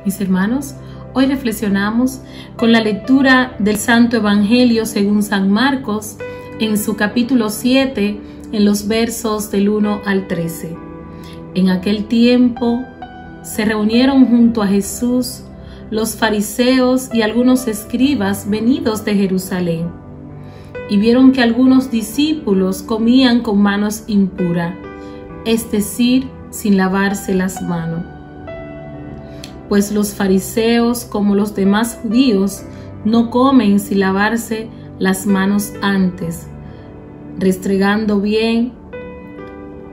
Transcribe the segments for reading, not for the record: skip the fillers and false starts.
Mis hermanos, hoy reflexionamos con la lectura del Santo Evangelio según San Marcos en su capítulo 7, en los versos del 1 al 13. En aquel tiempo se reunieron junto a Jesús los fariseos y algunos escribas venidos de Jerusalén, y vieron que algunos discípulos comían con manos impuras, es decir, sin lavarse las manos. Pues los fariseos, como los demás judíos, no comen sin lavarse las manos antes, restregando bien,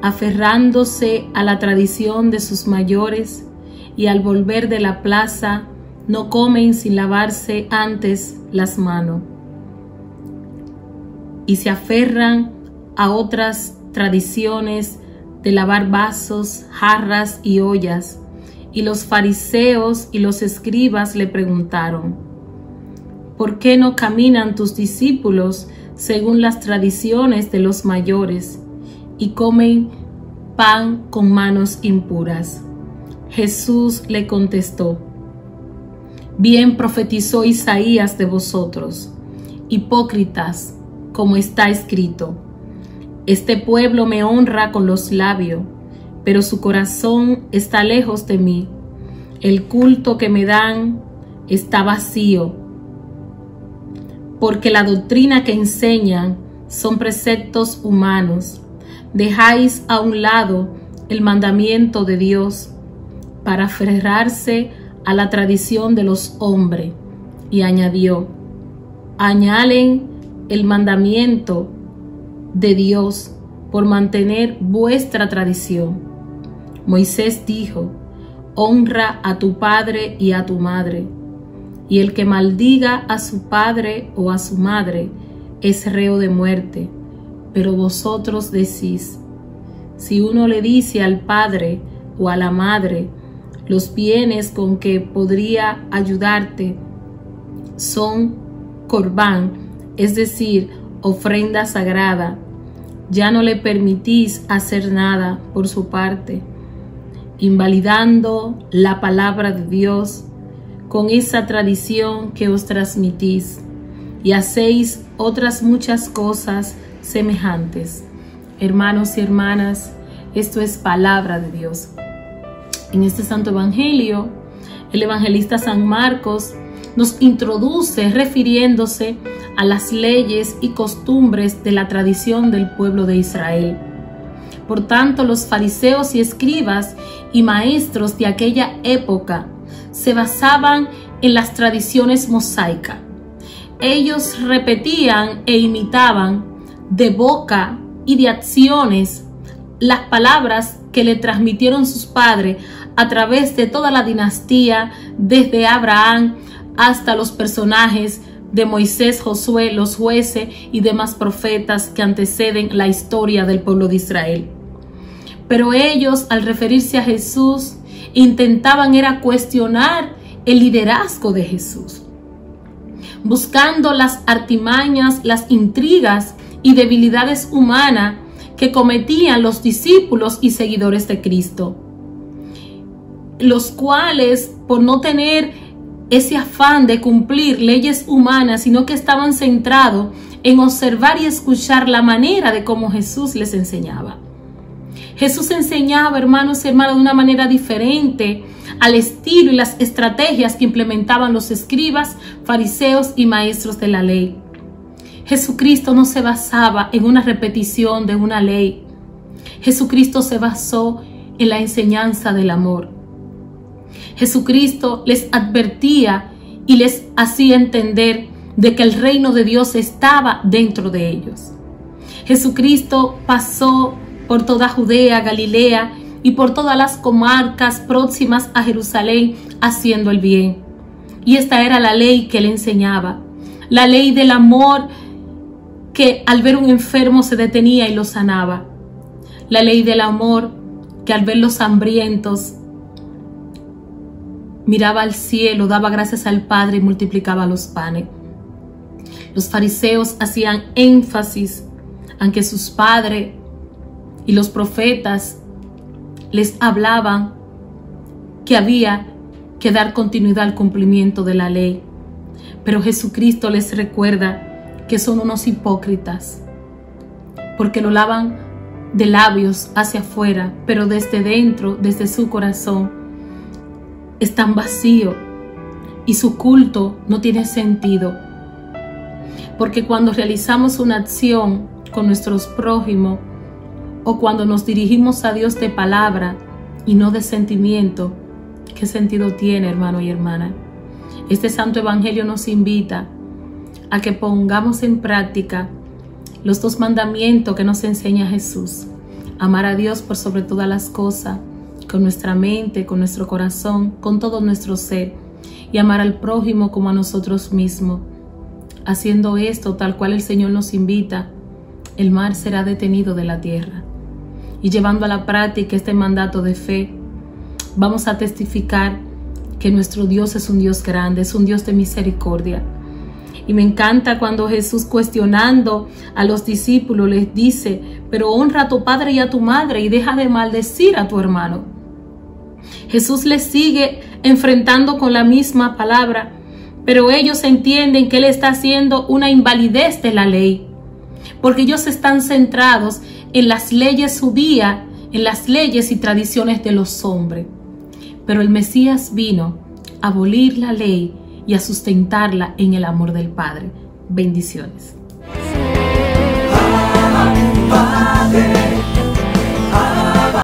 aferrándose a la tradición de sus mayores, y al volver de la plaza no comen sin lavarse antes las manos. Y se aferran a otras tradiciones de lavar vasos, jarras y ollas. Y los fariseos y los escribas le preguntaron: ¿por qué no caminan tus discípulos según las tradiciones de los mayores y comen pan con manos impuras? Jesús le contestó: bien profetizó Isaías de vosotros, hipócritas, como está escrito: este pueblo me honra con los labios, pero su corazón está lejos de mí. El culto que me dan está vacío, porque la doctrina que enseñan son preceptos humanos. Dejáis a un lado el mandamiento de Dios para aferrarse a la tradición de los hombres. Y añadió: añalen el mandamiento de Dios por mantener vuestra tradición. Moisés dijo: honra a tu padre y a tu madre, y el que maldiga a su padre o a su madre es reo de muerte. Pero vosotros decís: si uno le dice al padre o a la madre, los bienes con que podría ayudarte son corbán, es decir, ofrenda sagrada, ya no le permitís hacer nada por su parte, invalidando la palabra de Dios con esa tradición que os transmitís, y hacéis otras muchas cosas semejantes. Hermanos y hermanas, esto es palabra de Dios. En este Santo Evangelio, el evangelista San Marcos nos introduce refiriéndose a las leyes y costumbres de la tradición del pueblo de Israel. Por tanto, los fariseos y escribas y maestros de aquella época se basaban en las tradiciones mosaicas. Ellos repetían e imitaban de boca y de acciones las palabras que le transmitieron sus padres a través de toda la dinastía, desde Abraham hasta los personajes de Moisés, Josué, los jueces y demás profetas que anteceden la historia del pueblo de Israel. Pero ellos, al referirse a Jesús, intentaban era cuestionar el liderazgo de Jesús, buscando las artimañas, las intrigas y debilidades humanas que cometían los discípulos y seguidores de Cristo, los cuales, por no tener ese afán de cumplir leyes humanas, sino que estaban centrados en observar y escuchar la manera de cómo Jesús les enseñaba. Jesús enseñaba, hermanos y hermanas, de una manera diferente al estilo y las estrategias que implementaban los escribas, fariseos y maestros de la ley. Jesucristo no se basaba en una repetición de una ley. Jesucristo se basó en la enseñanza del amor. Jesucristo les advertía y les hacía entender de que el reino de Dios estaba dentro de ellos. Jesucristo pasó por toda Judea, Galilea y por todas las comarcas próximas a Jerusalén haciendo el bien. Y esta era la ley que él enseñaba, la ley del amor, que al ver un enfermo se detenía y lo sanaba, la ley del amor que al ver los hambrientos miraba al cielo, daba gracias al Padre y multiplicaba los panes. Los fariseos hacían énfasis en que sus padres y los profetas les hablaban que había que dar continuidad al cumplimiento de la ley. Pero Jesucristo les recuerda que son unos hipócritas, porque lo lavan de labios hacia afuera, pero desde dentro, desde su corazón, están vacíos y su culto no tiene sentido. Porque cuando realizamos una acción con nuestros prójimos o cuando nos dirigimos a Dios de palabra y no de sentimiento, ¿qué sentido tiene, hermano y hermana? Este santo evangelio nos invita a que pongamos en práctica los 2 mandamientos que nos enseña Jesús: amar a Dios por sobre todas las cosas, con nuestra mente, con nuestro corazón, con todo nuestro ser, y amar al prójimo como a nosotros mismos. Haciendo esto tal cual el Señor nos invita, el mal será detenido de la tierra. Y llevando a la práctica este mandato de fe, vamos a testificar que nuestro Dios es un Dios grande, es un Dios de misericordia. Y me encanta cuando Jesús, cuestionando a los discípulos, les dice: pero honra a tu padre y a tu madre y deja de maldecir a tu hermano. Jesús les sigue enfrentando con la misma palabra, pero ellos entienden que Él está haciendo una invalidez de la ley, porque ellos están centrados en las leyes judías, en las leyes y tradiciones de los hombres. Pero el Mesías vino a abolir la ley y a sustentarla en el amor del Padre. Bendiciones. Padre.